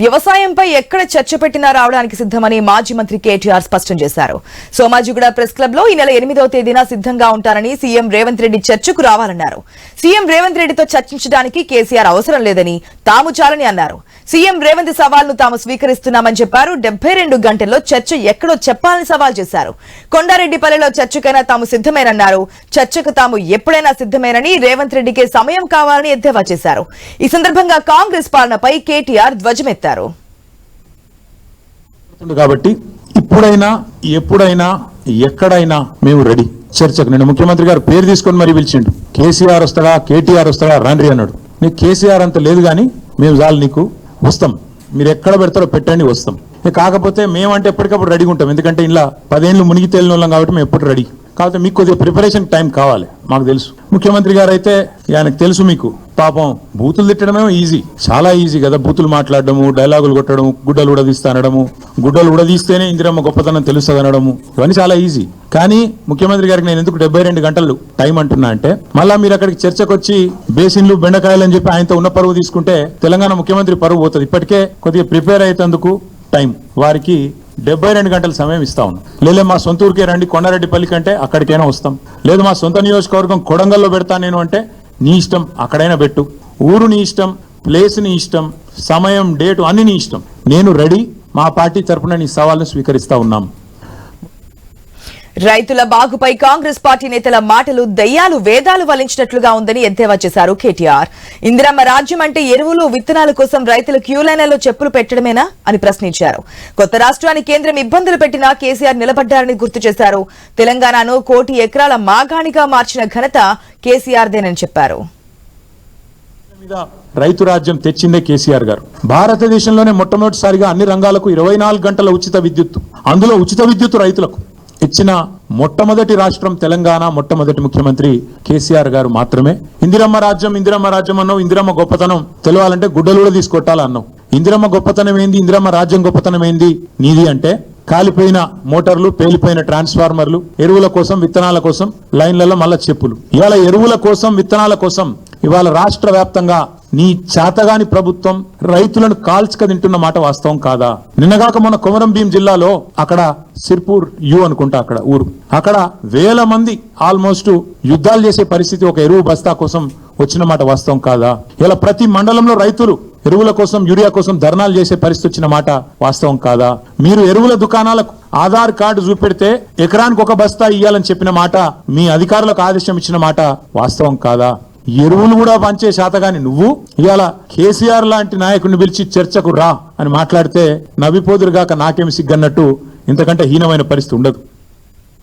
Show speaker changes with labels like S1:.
S1: వ్యవసాయంపై ఎక్కడ చర్చ పెట్టినా రావడానికి సిద్ధమని మాజీ మంత్రి కేటీఆర్ స్పష్టం చేశారు. సోమాజిగూడ ప్రెస్ క్లబ్ లో ఈ నెల 8వ తేదీన సిద్ధంగా ఉంటారని సీఎం రేవంత్ రెడ్డి చర్చకు రావాలన్నారు. సీఎం రేవంత్ రెడ్డితో చర్చించడానికి కేసీఆర్ అవసరం లేదని, తాము చాలని అన్నారు. సీఎం రేవంత్ సవాల్ను తాము స్వీకరిస్తున్నామని చెప్పారు. 72 గంటల్లో చర్చ ఎక్కడో చెప్పాలని సవాల్ చేశారు. కొండారెడ్డిపల్లిలో చర్చకైనా తాము సిద్ధమేనన్నారు. చర్చకు తాము ఎప్పుడైనా సిద్ధమేనని, రేవంత్ రెడ్డికే సమయం కావాలని ఎద్దేవా చేశారు. ఈ సందర్భంగా కాంగ్రెస్ పాలనపై కేటీఆర్ ధ్వజమెత్తారు.
S2: కాబట్టి ఇప్పుడైనా ఎప్పుడైనా ఎక్కడైనా మేము రెడీ చర్చకు. నేను ముఖ్యమంత్రి గారు పేరు తీసుకొని మరీ పిలిచిండు. కేసీఆర్ వస్తాడా, కేటీఆర్ వస్తాడా, రండి అన్నాడు. నీకు కేసీఆర్ అంత లేదు కానీ మేము చాలు, నీకు వస్తాం, మీరు ఎక్కడ పెడతారో పెట్టండి, వస్తాం. కాకపోతే మేమంటే ఎప్పటికప్పుడు రెడీగా ఉంటాం. ఎందుకంటే ఇలా 10 ఏళ్ళు మునిగి తేలిన వాళ్ళం కాబట్టి మేము ఎప్పుడు రెడీ. కాబట్టి మీకు కొద్దిగా ప్రిపరేషన్ టైం కావాలి, మాకు తెలుసు. ముఖ్యమంత్రి గారు అయితే ఆయనకు తెలుసు, మీకు పాపం బూతులు తిట్టడమే ఈజీ, చాలా ఈజీ కదా. బూతులు మాట్లాడడము, డైలాగులు కొట్టడం, గుడ్డలు ఉడదీస్తా అనడము, గుడ్డలు ఉడదీస్తేనే ఇందిరమ్మ గొప్పతనం తెలుస్తుంది అనడము, ఇవన్నీ చాలా ఈజీ. కానీ ముఖ్యమంత్రి గారికి నేను ఎందుకు 72 గంటలు టైం అంటున్నా అంటే, మళ్ళా మీరు అక్కడికి చర్చకు వచ్చి బేసిన్లు బెండకాయలు అని చెప్పి ఆయనతో ఉన్న పరువు తీసుకుంటే తెలంగాణ ముఖ్యమంత్రి పరువు పోతుంది. ఇప్పటికే కొద్దిగా ప్రిపేర్ అయ్యేందుకు టైం వారికి 72 గంటల సమయం ఇస్తా ఉన్నాం. లేదా మా సొంత ఊరికే రండి, కొండారెడ్డిపల్లి కంటే అక్కడికైనా వస్తాం. లేదు మా సొంత నియోజకవర్గం కొడంగల్లో పెడతా నేను అంటే నీ ఇష్టం, అక్కడైనా పెట్టు. ఊరు నీ ఇష్టం, ప్లేస్ నీ ఇష్టం, సమయం, డేటు అన్ని నీ ఇష్టం. నేను రెడీ. మా పార్టీ తరఫున నీ సవాల్ను స్వీకరిస్తా ఉన్నాం.
S1: రైతుల బాగుపై కాంగ్రెస్ పార్టీ నేతల మాటలు దయ్యాలు వేదాలు వలించినట్లుగా ఉందని ఎద్దేవా చేశారు కేటీఆర్. ఇందిరమ్మ రాజ్యం అంటే ఎరువులు, విత్తనాల కోసం రైతులు క్యూలైన్లలో చెప్పులు పెట్టడమేనా అని ప్రశ్నించారు. కొత్త రాష్ట్రాన్ని కేంద్రం ఇబ్బందులు పెట్టినా కేసీఆర్ నిలబడ్డారని గుర్తు చేశారు. తెలంగాణను 1 కోటి ఎకరాల మాగాణిగా మార్చిన ఘనత కేసీఆర్దేనని చెప్పారు.
S2: రైతు రాజ్యం తెచ్చిందే కేసీఆర్ గారు. భారతదేశంలోనే మొట్టమొదటిసారిగా అన్ని రంగాలకు 24 గంటల ఉచిత విద్యుత్, అందులో ఉచిత విద్యుత్ రైతులకు ఇచ్చిన మొట్టమొదటి రాష్ట్రం తెలంగాణ. మొట్టమొదటి ముఖ్యమంత్రి కేసీఆర్ గారు మాత్రమే. ఇందిరమ్మ రాజ్యం అన్నావు. ఇందిరమ్మ గొప్పతనం తెలవాలంటే గుడ్డలు కూడా తీసుకొట్టాలన్నావు. ఇందిరమ్మ గొప్పతనం ఏంది, ఇందిరమ్మ రాజ్యం గొప్పతనం ఏంది నీది అంటే, కాలిపోయిన మోటార్లు, పేలిపోయిన ట్రాన్స్ఫార్మర్లు, ఎరువుల కోసం, విత్తనాల కోసం లైన్లలో మళ్ళా చెప్పులు. ఇవాళ ఎరువుల కోసం, విత్తనాల కోసం ఇవాళ రాష్ట్ర వ్యాప్తంగా నీ చేతగాని ప్రభుత్వం రైతులను కాల్చుక తింటున్న మాట వాస్తవం కాదా? నిన్నగాక మన కొమరం భీం జిల్లాలో అక్కడ సిర్పూర్ అనుకుంటా అక్కడ ఊరు, అక్కడ వేల మంది ఆల్మోస్ట్ యుద్ధాలు చేసే పరిస్థితి ఒక ఎరువు బస్తా కోసం వచ్చిన మాట వాస్తవం కాదా? ఇలా ప్రతి మండలంలో రైతులు ఎరువుల కోసం, యూరియా కోసం ధర్నాలు చేసే పరిస్థితి వచ్చిన మాట వాస్తవం కాదా? మీరు ఎరువుల దుకాణాలకు ఆధార్ కార్డు చూపెడితే ఎకరానికి 1 బస్తా ఇయ్యాలని చెప్పిన మాట, మీ అధికారులకు ఆదేశం ఇచ్చిన మాట వాస్తవం కాదా? ఎరువులు కూడా పంచే శాతగాని నువ్వు ఇవాళ కేసీఆర్ లాంటి నాయకుడిని పిలిచి చర్చకు రా అని మాట్లాడితే నవ్విపోదురుగాక నాకేమి సిగ్గన్నట్టు ఇంతకంటే హీనమైన పరిస్థితి ఉండదు.